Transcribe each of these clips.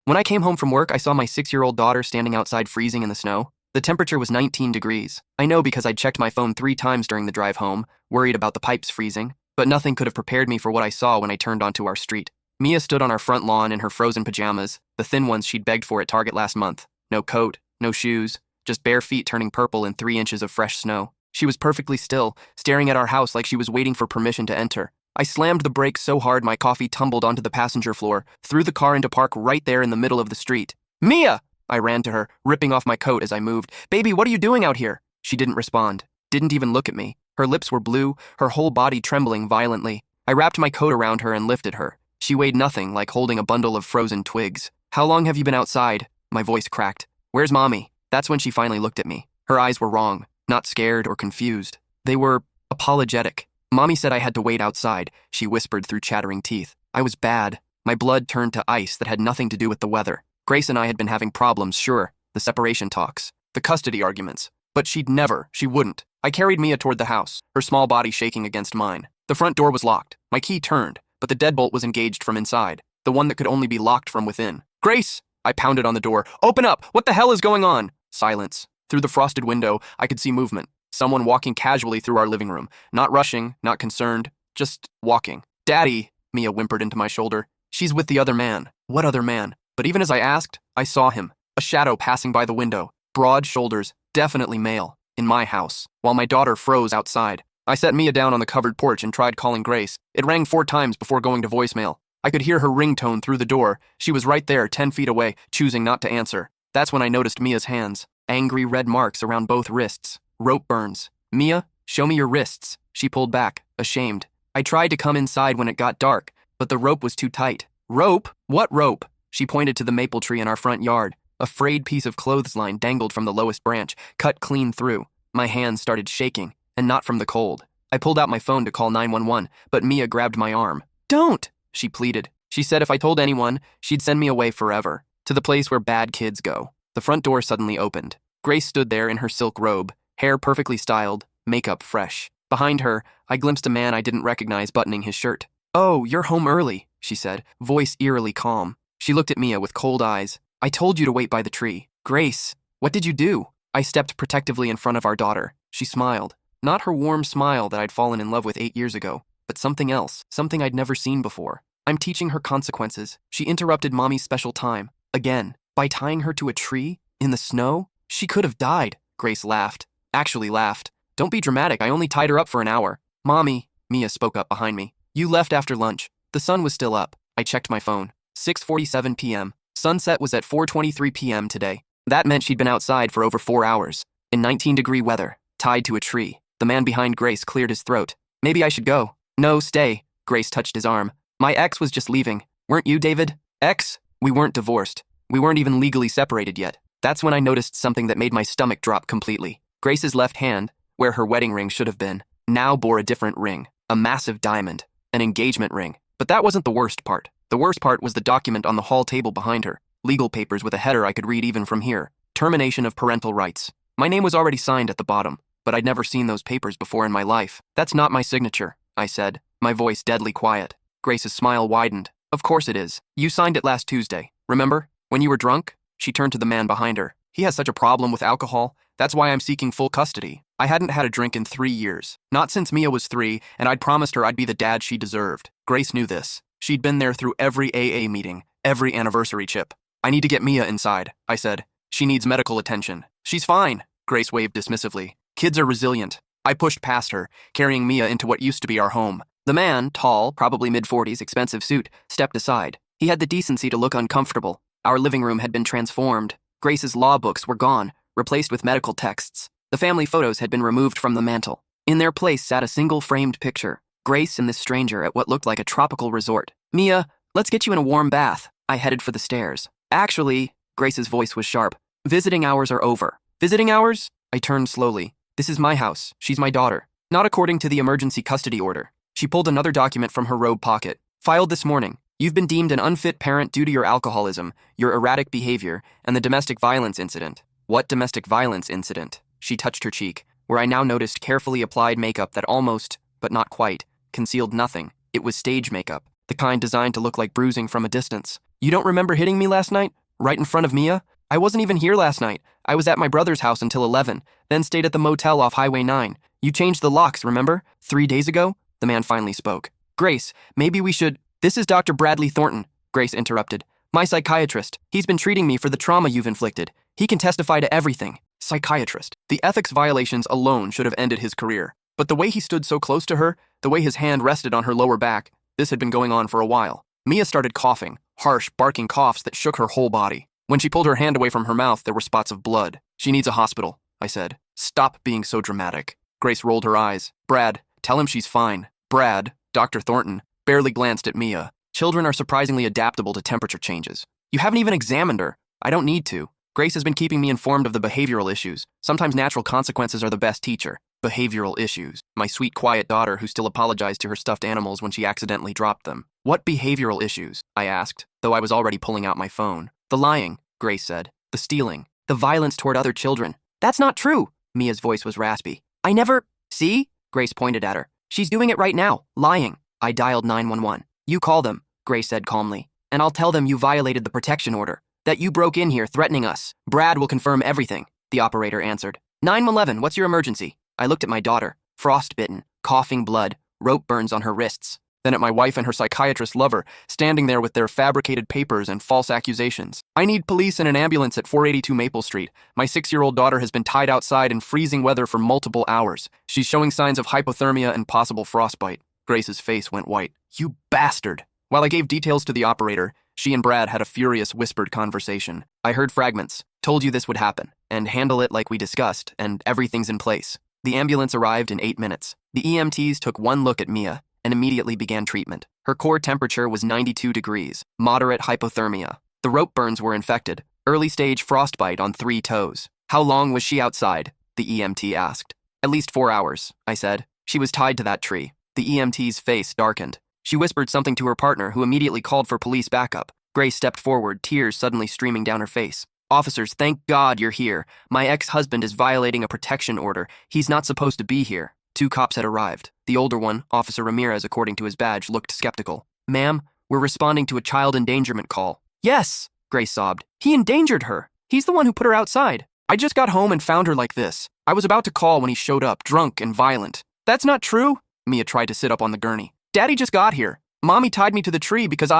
When I came home from work, I saw my 6-year-old daughter standing outside freezing in the snow. The temperature was 19 degrees. I know because I'd checked my phone 3 times during the drive home, worried about the pipes freezing, but nothing could have prepared me for what I saw when I turned onto our street. Mia stood on our front lawn in her frozen pajamas, the thin ones she'd begged for at Target last month. No coat, no shoes, just bare feet turning purple in 3 inches of fresh snow. She was perfectly still, staring at our house like she was waiting for permission to enter. I slammed the brakes so hard my coffee tumbled onto the passenger floor, threw the car into park right there in the middle of the street. "Mia!" I ran to her, ripping off my coat as I moved. "Baby, what are you doing out here?" She didn't respond, didn't even look at me. Her lips were blue, her whole body trembling violently. I wrapped my coat around her and lifted her. She weighed nothing, like holding a bundle of frozen twigs. "How long have you been outside?" My voice cracked. "Where's Mommy?" That's when she finally looked at me. Her eyes were wrong, not scared or confused. They were apologetic. "Mommy said I had to wait outside," she whispered through chattering teeth. I was bad. My blood turned to ice that had nothing to do with the weather. Grace and I had been having problems, sure. The separation talks, the custody arguments. But she wouldn't. I carried Mia toward the house, her small body shaking against mine. The front door was locked. My key turned, but the deadbolt was engaged from inside, the one that could only be locked from within. "Grace!" I pounded on the door. "Open up! What the hell is going on?" Silence. Through the frosted window, I could see movement. Someone walking casually through our living room. Not rushing, not concerned, just walking. "Daddy," Mia whimpered into my shoulder. "She's with the other man." What other man? But even as I asked, I saw him. A shadow passing by the window. Broad shoulders, definitely male. In my house, while my daughter froze outside. I set Mia down on the covered porch and tried calling Grace. It rang 4 times before going to voicemail. I could hear her ringtone through the door. She was right there, 10 feet away, choosing not to answer. That's when I noticed Mia's hands. Angry red marks around both wrists. Rope burns. "Mia, show me your wrists." She pulled back, ashamed. I tried to come inside when it got dark, but the rope was too tight. "Rope? What rope?" She pointed to the maple tree in our front yard. A frayed piece of clothesline dangled from the lowest branch, cut clean through. My hands started shaking, and not from the cold. I pulled out my phone to call 911, but Mia grabbed my arm. "Don't!" she pleaded. She said if I told anyone, she'd send me away forever, to the place where bad kids go. The front door suddenly opened. Grace stood there in her silk robe, hair perfectly styled, makeup fresh. Behind her, I glimpsed a man I didn't recognize buttoning his shirt. "Oh, you're home early," she said, voice eerily calm. She looked at Mia with cold eyes. "I told you to wait by the tree." "Grace, what did you do?" I stepped protectively in front of our daughter. She smiled. Not her warm smile that I'd fallen in love with 8 years ago, but something else, something I'd never seen before. "I'm teaching her consequences." She interrupted Mommy's special time. Again, by tying her to a tree? In the snow? She could have died. Grace laughed. Actually laughed. "Don't be dramatic, I only tied her up for an hour." "Mommy," Mia spoke up behind me. "You left after lunch." The sun was still up. I checked my phone. 6:47 p.m. Sunset was at 4:23 p.m. today. That meant she'd been outside for over 4 hours. In 19-degree weather, tied to a tree. The man behind Grace cleared his throat. "Maybe I should go." "No, stay." Grace touched his arm. "My ex was just leaving. Weren't you, David?" "Ex?" We weren't divorced. We weren't even legally separated yet. That's when I noticed something that made my stomach drop completely. Grace's left hand, where her wedding ring should have been, now bore a different ring. A massive diamond. An engagement ring. But that wasn't the worst part. The worst part was the document on the hall table behind her. Legal papers with a header I could read even from here. Termination of parental rights. My name was already signed at the bottom, but I'd never seen those papers before in my life. "That's not my signature," I said, my voice deadly quiet. Grace's smile widened. "Of course it is. You signed it last Tuesday. Remember? When you were drunk?" She turned to the man behind her. "He has such a problem with alcohol. That's why I'm seeking full custody." I hadn't had a drink in 3 years. Not since Mia was 3, and I'd promised her I'd be the dad she deserved. Grace knew this. She'd been there through every AA meeting, every anniversary chip. "I need to get Mia inside," I said. "She needs medical attention." "She's fine," Grace waved dismissively. "Kids are resilient." I pushed past her, carrying Mia into what used to be our home. The man, tall, probably mid-40s, expensive suit, stepped aside. He had the decency to look uncomfortable. Our living room had been transformed. Grace's law books were gone, replaced with medical texts. The family photos had been removed from the mantel. In their place sat a single framed picture, Grace and this stranger at what looked like a tropical resort. "Mia, let's get you in a warm bath." I headed for the stairs. "Actually," Grace's voice was sharp, "visiting hours are over." "Visiting hours?" I turned slowly. "This is my house. She's my daughter. Not according to the emergency custody order." She pulled another document from her robe pocket. "Filed this morning. You've been deemed an unfit parent due to your alcoholism, your erratic behavior, and the domestic violence incident." "What domestic violence incident?" She touched her cheek, where I now noticed carefully applied makeup that almost, but not quite, concealed nothing. It was stage makeup, the kind designed to look like bruising from a distance. You don't remember hitting me last night? Right in front of Mia? I wasn't even here last night. I was at my brother's house until 11, then stayed at the motel off Highway 9. You changed the locks, remember? 3 days ago? The man finally spoke. Grace, maybe we should... This is Dr. Bradley Thornton, Grace interrupted. My psychiatrist. He's been treating me for the trauma you've inflicted. He can testify to everything. Psychiatrist. The ethics violations alone should have ended his career. But the way he stood so close to her, the way his hand rested on her lower back, this had been going on for a while. Mia started coughing, harsh, barking coughs that shook her whole body. When she pulled her hand away from her mouth, there were spots of blood. She needs a hospital, I said. Stop being so dramatic. Grace rolled her eyes. Brad, tell him she's fine. Brad, Dr. Thornton, barely glanced at Mia. Children are surprisingly adaptable to temperature changes. You haven't even examined her. I don't need to. Grace has been keeping me informed of the behavioral issues. Sometimes natural consequences are the best teacher. Behavioral issues. My sweet, quiet daughter who still apologized to her stuffed animals when she accidentally dropped them. What behavioral issues? I asked, though I was already pulling out my phone. The lying, Grace said. The stealing. The violence toward other children. That's not true. Mia's voice was raspy. I never... See? Grace pointed at her. She's doing it right now. Lying. I dialed 911. You call them, Grace said calmly, and I'll tell them you violated the protection order, that you broke in here threatening us. Brad will confirm everything, the operator answered. 911, what's your emergency? I looked at my daughter, frostbitten, coughing blood, rope burns on her wrists, then at my wife and her psychiatrist lover, standing there with their fabricated papers and false accusations. I need police and an ambulance at 482 Maple Street. My 6-year-old daughter has been tied outside in freezing weather for multiple hours. She's showing signs of hypothermia and possible frostbite. Grace's face went white. You bastard! While I gave details to the operator, she and Brad had a furious whispered conversation. I heard fragments, told you this would happen, and handle it like we discussed, and everything's in place. The ambulance arrived in 8 minutes. The EMTs took one look at Mia and immediately began treatment. Her core temperature was 92 degrees, moderate hypothermia. The rope burns were infected, early stage frostbite on 3 toes. How long was she outside? The EMT asked. At least 4 hours, I said. She was tied to that tree. The EMT's face darkened. She whispered something to her partner, who immediately called for police backup. Grace stepped forward, tears suddenly streaming down her face. Officers, thank God you're here. My ex-husband is violating a protection order. He's not supposed to be here. 2 cops had arrived. The older one, Officer Ramirez, according to his badge, looked skeptical. Ma'am, we're responding to a child endangerment call. Yes, Grace sobbed. He endangered her. He's the one who put her outside. I just got home and found her like this. I was about to call when he showed up, drunk and violent. That's not true. Mia tried to sit up on the gurney. Daddy just got here. Mommy tied me to the tree because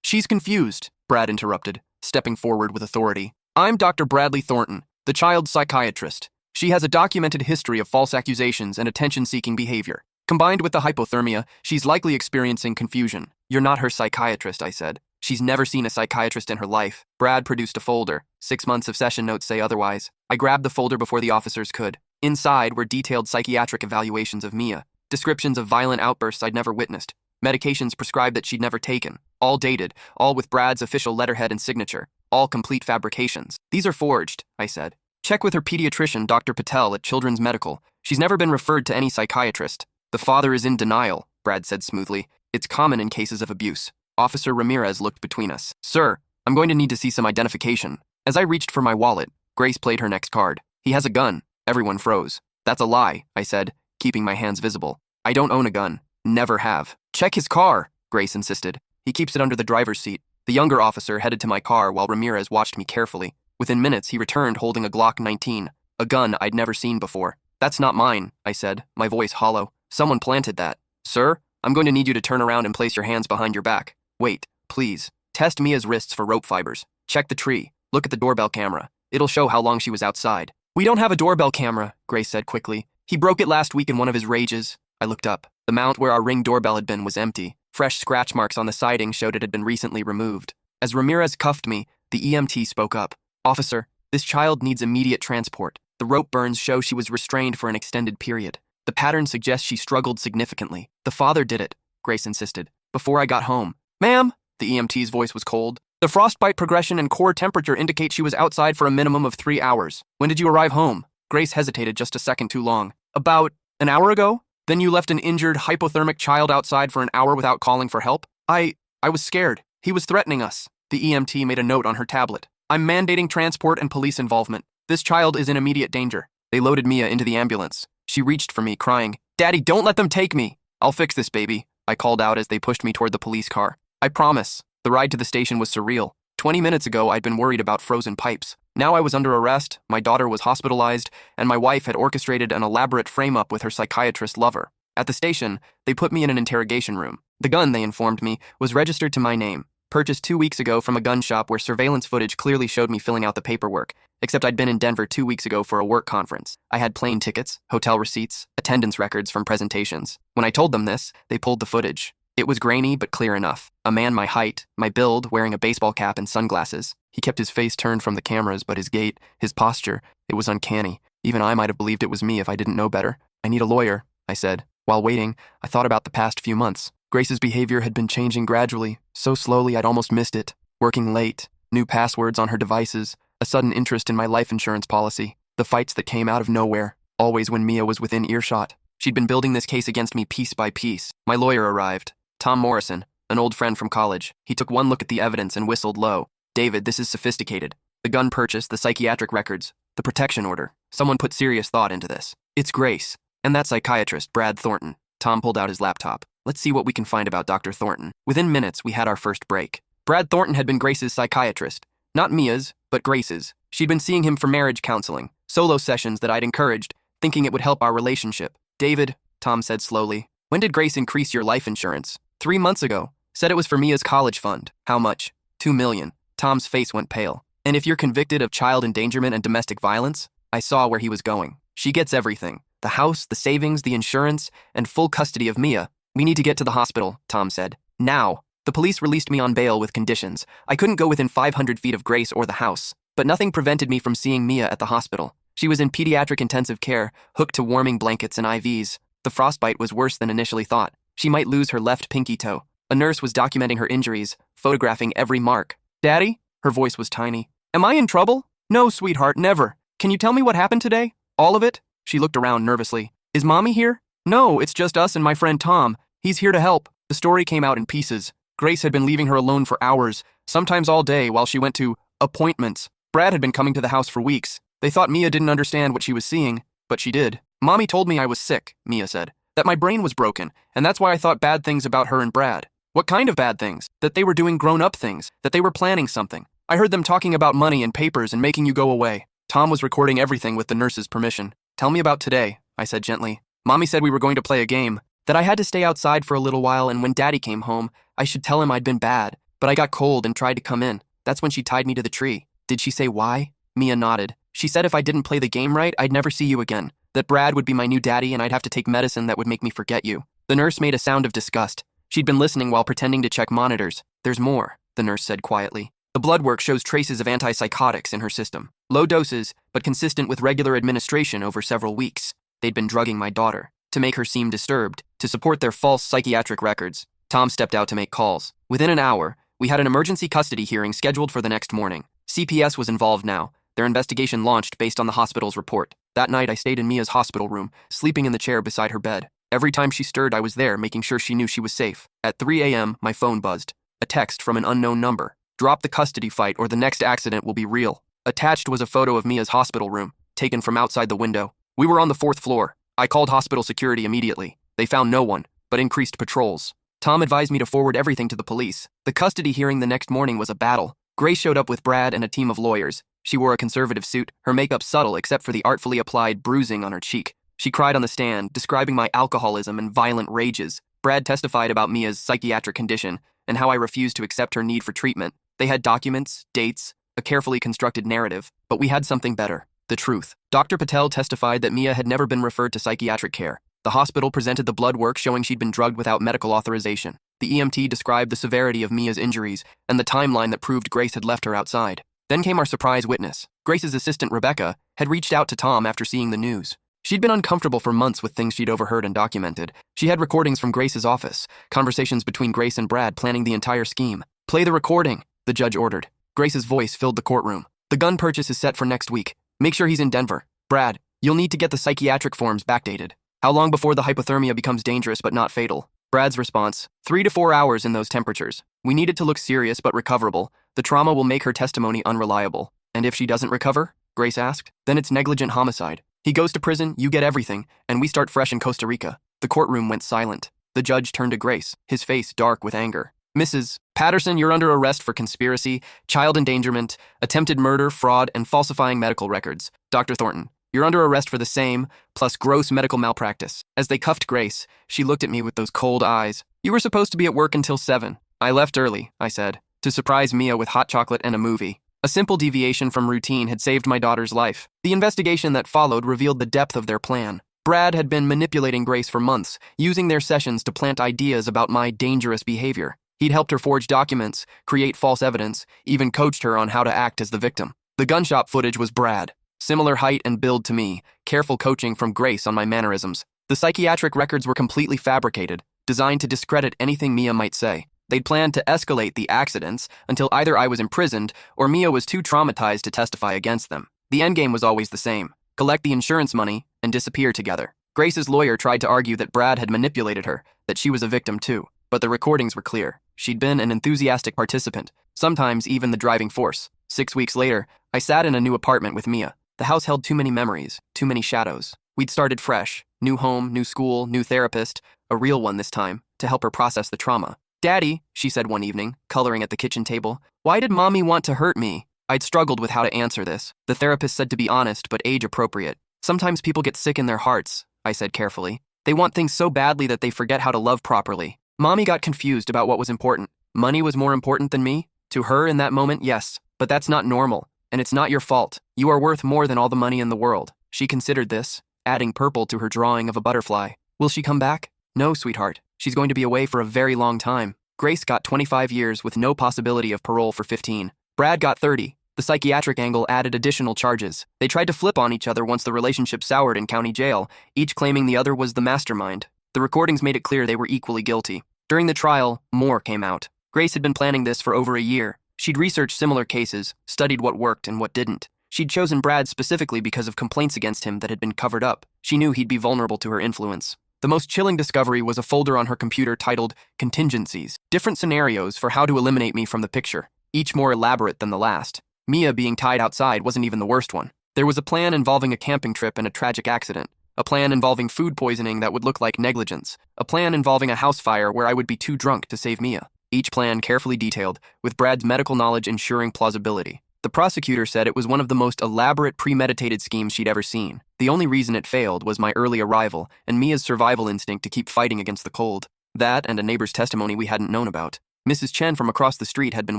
She's confused, Brad interrupted, stepping forward with authority. I'm Dr. Bradley Thornton, the child's psychiatrist. She has a documented history of false accusations and attention-seeking behavior. Combined with the hypothermia, she's likely experiencing confusion. You're not her psychiatrist, I said. She's never seen a psychiatrist in her life. Brad produced a folder. 6 months of session notes say otherwise. I grabbed the folder before the officers could. Inside were detailed psychiatric evaluations of Mia. Descriptions of violent outbursts I'd never witnessed. Medications prescribed that she'd never taken. All dated, all with Brad's official letterhead and signature. All complete fabrications. These are forged, I said. Check with her pediatrician, Dr. Patel, at Children's Medical. She's never been referred to any psychiatrist. The father is in denial, Brad said smoothly. It's common in cases of abuse. Officer Ramirez looked between us. Sir, I'm going to need to see some identification. As I reached for my wallet, Grace played her next card. He has a gun. Everyone froze. That's a lie, I said, keeping my hands visible. I don't own a gun. Never have. Check his car, Grace insisted. He keeps it under the driver's seat. The younger officer headed to my car while Ramirez watched me carefully. Within minutes, he returned holding a Glock 19, a gun I'd never seen before. That's not mine, I said, my voice hollow. Someone planted that. Sir, I'm going to need you to turn around and place your hands behind your back. Wait, please. Test Mia's wrists for rope fibers. Check the tree. Look at the doorbell camera. It'll show how long she was outside. We don't have a doorbell camera, Grace said quickly. He broke it last week in one of his rages. I looked up. The mount where our Ring doorbell had been was empty. Fresh scratch marks on the siding showed it had been recently removed. As Ramirez cuffed me, the EMT spoke up. Officer, this child needs immediate transport. The rope burns show she was restrained for an extended period. The pattern suggests she struggled significantly. The father did it, Grace insisted, before I got home. Ma'am, the EMT's voice was cold. The frostbite progression and core temperature indicate she was outside for a minimum of 3 hours. When did you arrive home? Grace hesitated just a second too long. About an hour ago? Then you left an injured, hypothermic child outside for an hour without calling for help? I was scared. He was threatening us. The EMT made a note on her tablet. I'm mandating transport and police involvement. This child is in immediate danger. They loaded Mia into the ambulance. She reached for me, crying, Daddy, don't let them take me. I'll fix this, baby, I called out as they pushed me toward the police car. I promise. The ride to the station was surreal. 20 minutes ago, I'd been worried about frozen pipes. Now I was under arrest, my daughter was hospitalized, and my wife had orchestrated an elaborate frame-up with her psychiatrist lover. At the station, they put me in an interrogation room. The gun, they informed me, was registered to my name, purchased 2 weeks ago from a gun shop where surveillance footage clearly showed me filling out the paperwork, except I'd been in Denver 2 weeks ago for a work conference. I had plane tickets, hotel receipts, attendance records from presentations. When I told them this, they pulled the footage. It was grainy but clear enough. A man my height, my build, wearing a baseball cap and sunglasses. He kept his face turned from the cameras, but his gait, his posture, it was uncanny. Even I might have believed it was me if I didn't know better. "I need a lawyer," I said. While waiting, I thought about the past few months. Grace's behavior had been changing gradually, so slowly I'd almost missed it. Working late, new passwords on her devices, a sudden interest in my life insurance policy, the fights that came out of nowhere, always when Mia was within earshot. She'd been building this case against me piece by piece. My lawyer arrived, Tom Morrison, an old friend from college. He took one look at the evidence and whistled low. "David, this is sophisticated. The gun purchase, the psychiatric records, the protection order. Someone put serious thought into this. It's Grace. And that psychiatrist, Brad Thornton." Tom pulled out his laptop. "Let's see what we can find about Dr. Thornton." Within minutes, we had our first break. Brad Thornton had been Grace's psychiatrist. Not Mia's, but Grace's. She'd been seeing him for marriage counseling, solo sessions that I'd encouraged, thinking it would help our relationship. "David," Tom said slowly, "when did Grace increase your life insurance?" 3 months ago. Said it was for Mia's college fund." "How much?" $2 million. Tom's face went pale. "And if you're convicted of child endangerment and domestic violence?" I saw where he was going. "She gets everything. The house, the savings, the insurance, and full custody of Mia. We need to get to the hospital," Tom said. "Now." The police released me on bail with conditions. I couldn't go within 500 feet of Grace or the house, but nothing prevented me from seeing Mia at the hospital. She was in pediatric intensive care, hooked to warming blankets and IVs. The frostbite was worse than initially thought. She might lose her left pinky toe. A nurse was documenting her injuries, photographing every mark. "Daddy?" Her voice was tiny. "Am I in trouble?" "No, sweetheart, never. Can you tell me what happened today? All of it?" She looked around nervously. "Is Mommy here?" "No, it's just us and my friend Tom. He's here to help." The story came out in pieces. Grace had been leaving her alone for hours, sometimes all day, while she went to appointments. Brad had been coming to the house for weeks. They thought Mia didn't understand what she was seeing, but she did. "Mommy told me I was sick," Mia said. "That my brain was broken, and that's why I thought bad things about her and Brad." "What kind of bad things?" "That they were doing grown-up things, that they were planning something. I heard them talking about money and papers and making you go away." Tom was recording everything with the nurse's permission. "Tell me about today," I said gently. "Mommy said we were going to play a game, that I had to stay outside for a little while, and when Daddy came home, I should tell him I'd been bad, but I got cold and tried to come in. That's when she tied me to the tree." "Did she say why?" Mia nodded. "She said if I didn't play the game right, I'd never see you again, that Brad would be my new daddy and I'd have to take medicine that would make me forget you." The nurse made a sound of disgust. She'd been listening while pretending to check monitors. "There's more," the nurse said quietly. "The blood work shows traces of antipsychotics in her system. Low doses, but consistent with regular administration over several weeks. They'd been drugging my daughter to make her seem disturbed, to support their false psychiatric records." Tom stepped out to make calls. Within an hour, we had an emergency custody hearing scheduled for the next morning. CPS was involved now. Their investigation launched based on the hospital's report. That night, I stayed in Mia's hospital room, sleeping in the chair beside her bed. Every time she stirred, I was there, making sure she knew she was safe. At 3 a.m., my phone buzzed. A text from an unknown number. "Drop the custody fight or the next accident will be real." Attached was a photo of Mia's hospital room, taken from outside the window. We were on the 4th floor. I called hospital security immediately. They found no one, but increased patrols. Tom advised me to forward everything to the police. The custody hearing the next morning was a battle. Grace showed up with Brad and a team of lawyers. She wore a conservative suit, her makeup subtle except for the artfully applied bruising on her cheek. She cried on the stand, describing my alcoholism and violent rages. Brad testified about Mia's psychiatric condition and how I refused to accept her need for treatment. They had documents, dates, a carefully constructed narrative, but we had something better: the truth. Dr. Patel testified that Mia had never been referred to psychiatric care. The hospital presented the blood work showing she'd been drugged without medical authorization. The EMT described the severity of Mia's injuries and the timeline that proved Grace had left her outside. Then came our surprise witness. Grace's assistant, Rebecca, had reached out to Tom after seeing the news. She'd been uncomfortable for months with things she'd overheard and documented. She had recordings from Grace's office, conversations between Grace and Brad planning the entire scheme. "Play the recording," the judge ordered. Grace's voice filled the courtroom. "The gun purchase is set for next week. Make sure he's in Denver. Brad, you'll need to get the psychiatric forms backdated. How long before the hypothermia becomes dangerous but not fatal?" Brad's response: 3 to 4 hours in those temperatures. "We need it to look serious but recoverable. The trauma will make her testimony unreliable." "And if she doesn't recover?" Grace asked. "Then it's negligent homicide. He goes to prison, you get everything, and we start fresh in Costa Rica." The courtroom went silent. The judge turned to Grace, his face dark with anger. Mrs. Patterson, you're under arrest for conspiracy, child endangerment, attempted murder, fraud, and falsifying medical records. Dr. Thornton, you're under arrest for the same, plus gross medical malpractice. As they cuffed Grace, she looked at me with those cold eyes. You were supposed to be at work until 7. I left early, I said, to surprise Mia with hot chocolate and a movie. A simple deviation from routine had saved my daughter's life. The investigation that followed revealed the depth of their plan. Brad had been manipulating Grace for months, using their sessions to plant ideas about my dangerous behavior. He'd helped her forge documents, create false evidence, even coached her on how to act as the victim. The gun shop footage was Brad. Similar height and build to me, careful coaching from Grace on my mannerisms. The psychiatric records were completely fabricated, designed to discredit anything Mia might say. They'd planned to escalate the accidents until either I was imprisoned or Mia was too traumatized to testify against them. The endgame was always the same: collect the insurance money and disappear together. Grace's lawyer tried to argue that Brad had manipulated her, that she was a victim too, but the recordings were clear. She'd been an enthusiastic participant, sometimes even the driving force. 6 weeks later, I sat in a new apartment with Mia. The house held too many memories, too many shadows. We'd started fresh: new home, new school, new therapist, a real one this time, to help her process the trauma. "Daddy," she said one evening, coloring at the kitchen table, "why did Mommy want to hurt me?" I'd struggled with how to answer this. The therapist said to be honest but age-appropriate. "Sometimes people get sick in their hearts," I said carefully. "They want things so badly that they forget how to love properly." Mommy got confused about what was important. Money was more important than me? To her in that moment, yes. But that's not normal, and it's not your fault. You are worth more than all the money in the world. She considered this, adding purple to her drawing of a butterfly. "Will she come back?" "No, sweetheart. She's going to be away for a very long time." Grace got 25 years with no possibility of parole for 15. Brad got 30. The psychiatric angle added additional charges. They tried to flip on each other once the relationship soured in county jail, each claiming the other was the mastermind. The recordings made it clear they were equally guilty. During the trial, more came out. Grace had been planning this for over a year. She'd researched similar cases, studied what worked and what didn't. She'd chosen Brad specifically because of complaints against him that had been covered up. She knew he'd be vulnerable to her influence. The most chilling discovery was a folder on her computer titled Contingencies, different scenarios for how to eliminate me from the picture, each more elaborate than the last. Mia being tied outside wasn't even the worst one. There was a plan involving a camping trip and a tragic accident, a plan involving food poisoning that would look like negligence, a plan involving a house fire where I would be too drunk to save Mia. Each plan carefully detailed, with Brad's medical knowledge ensuring plausibility. The prosecutor said it was one of the most elaborate, premeditated schemes she'd ever seen. The only reason it failed was my early arrival and Mia's survival instinct to keep fighting against the cold. That and a neighbor's testimony we hadn't known about. Mrs. Chen from across the street had been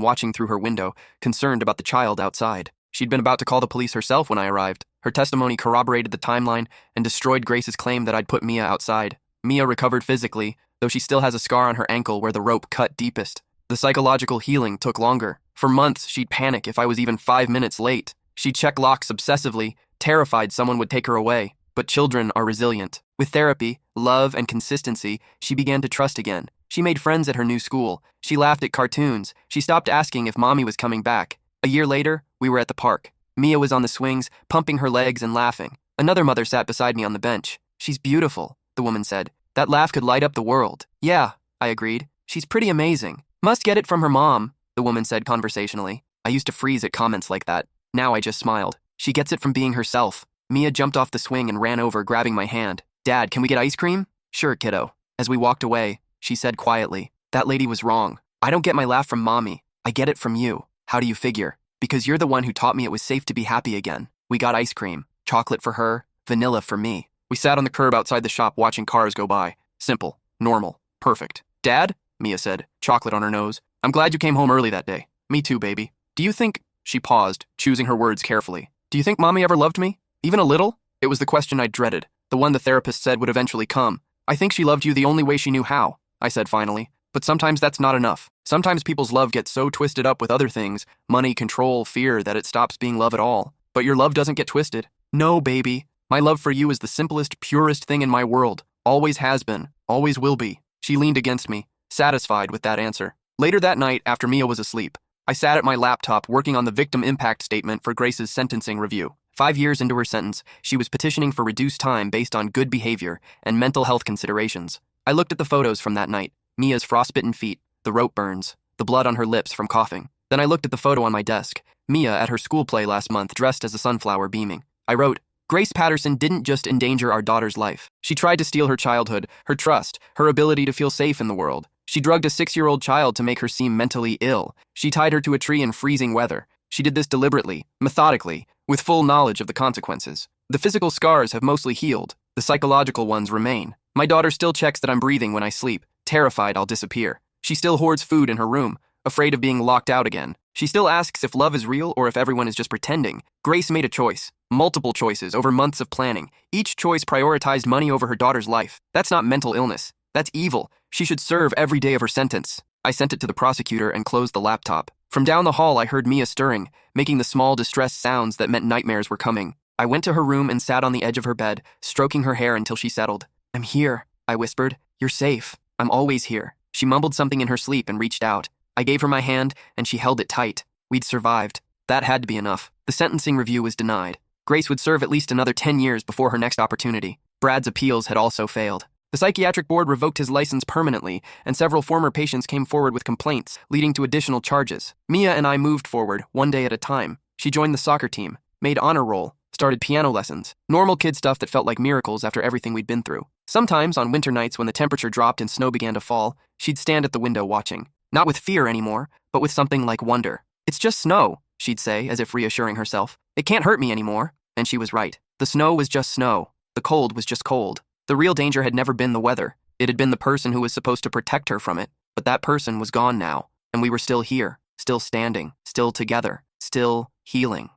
watching through her window, concerned about the child outside. She'd been about to call the police herself when I arrived. Her testimony corroborated the timeline and destroyed Grace's claim that I'd put Mia outside. Mia recovered physically, though she still has a scar on her ankle where the rope cut deepest. The psychological healing took longer. For months, she'd panic if I was even 5 minutes late. She'd check locks obsessively, terrified someone would take her away. But children are resilient. With therapy, love, and consistency, she began to trust again. She made friends at her new school. She laughed at cartoons. She stopped asking if Mommy was coming back. A year later, we were at the park. Mia was on the swings, pumping her legs and laughing. Another mother sat beside me on the bench. "She's beautiful," the woman said. "That laugh could light up the world." "Yeah," I agreed. "She's pretty amazing." "Must get it from her mom," the woman said conversationally. I used to freeze at comments like that. Now I just smiled. "She gets it from being herself." Mia jumped off the swing and ran over, grabbing my hand. "Dad, can we get ice cream?" "Sure, kiddo." As we walked away, she said quietly, "That lady was wrong. I don't get my laugh from Mommy. I get it from you." "How do you figure?" "Because you're the one who taught me it was safe to be happy again." We got ice cream. Chocolate for her, vanilla for me. We sat on the curb outside the shop watching cars go by. Simple, normal, perfect. "Dad?" Mia said, chocolate on her nose. "I'm glad you came home early that day." "Me too, baby." "Do you think—" She paused, choosing her words carefully. "Do you think Mommy ever loved me? Even a little?" It was the question I dreaded, the one the therapist said would eventually come. "I think she loved you the only way she knew how," I said finally. "But sometimes that's not enough. Sometimes people's love gets so twisted up with other things, money, control, fear, that it stops being love at all. But your love doesn't get twisted." "No, baby. My love for you is the simplest, purest thing in my world. Always has been. Always will be." She leaned against me, satisfied with that answer. Later that night, after Mia was asleep, I sat at my laptop working on the victim impact statement for Grace's sentencing review. 5 years into her sentence, she was petitioning for reduced time based on good behavior and mental health considerations. I looked at the photos from that night: Mia's frostbitten feet, the rope burns, the blood on her lips from coughing. Then I looked at the photo on my desk: Mia at her school play last month, dressed as a sunflower, beaming. I wrote, "Grace Patterson didn't just endanger our daughter's life. She tried to steal her childhood, her trust, her ability to feel safe in the world. She drugged a 6-year-old child to make her seem mentally ill. She tied her to a tree in freezing weather. She did this deliberately, methodically, with full knowledge of the consequences. The physical scars have mostly healed. The psychological ones remain. My daughter still checks that I'm breathing when I sleep, terrified I'll disappear. She still hoards food in her room, afraid of being locked out again. She still asks if love is real or if everyone is just pretending. Grace made a choice. Multiple choices over months of planning. Each choice prioritized money over her daughter's life. That's not mental illness. That's evil. She should serve every day of her sentence. I sent it to the prosecutor and closed the laptop. From down the hall, I heard Mia stirring, making the small distressed sounds that meant nightmares were coming. I went to her room and sat on the edge of her bed, stroking her hair until she settled. "I'm here," I whispered. "You're safe. I'm always here." She mumbled something in her sleep and reached out. I gave her my hand, and she held it tight. We'd survived. That had to be enough. The sentencing review was denied. Grace would serve at least another 10 years before her next opportunity. Brad's appeals had also failed. The psychiatric board revoked his license permanently, and several former patients came forward with complaints, leading to additional charges. Mia and I moved forward, one day at a time. She joined the soccer team, made honor roll, started piano lessons. Normal kid stuff that felt like miracles after everything we'd been through. Sometimes, on winter nights when the temperature dropped and snow began to fall, she'd stand at the window watching. Not with fear anymore, but with something like wonder. "It's just snow," she'd say, as if reassuring herself. "It can't hurt me anymore." And she was right. The snow was just snow. The cold was just cold. The real danger had never been the weather. It had been the person who was supposed to protect her from it. But that person was gone now, and we were still here, still standing, still together, still healing.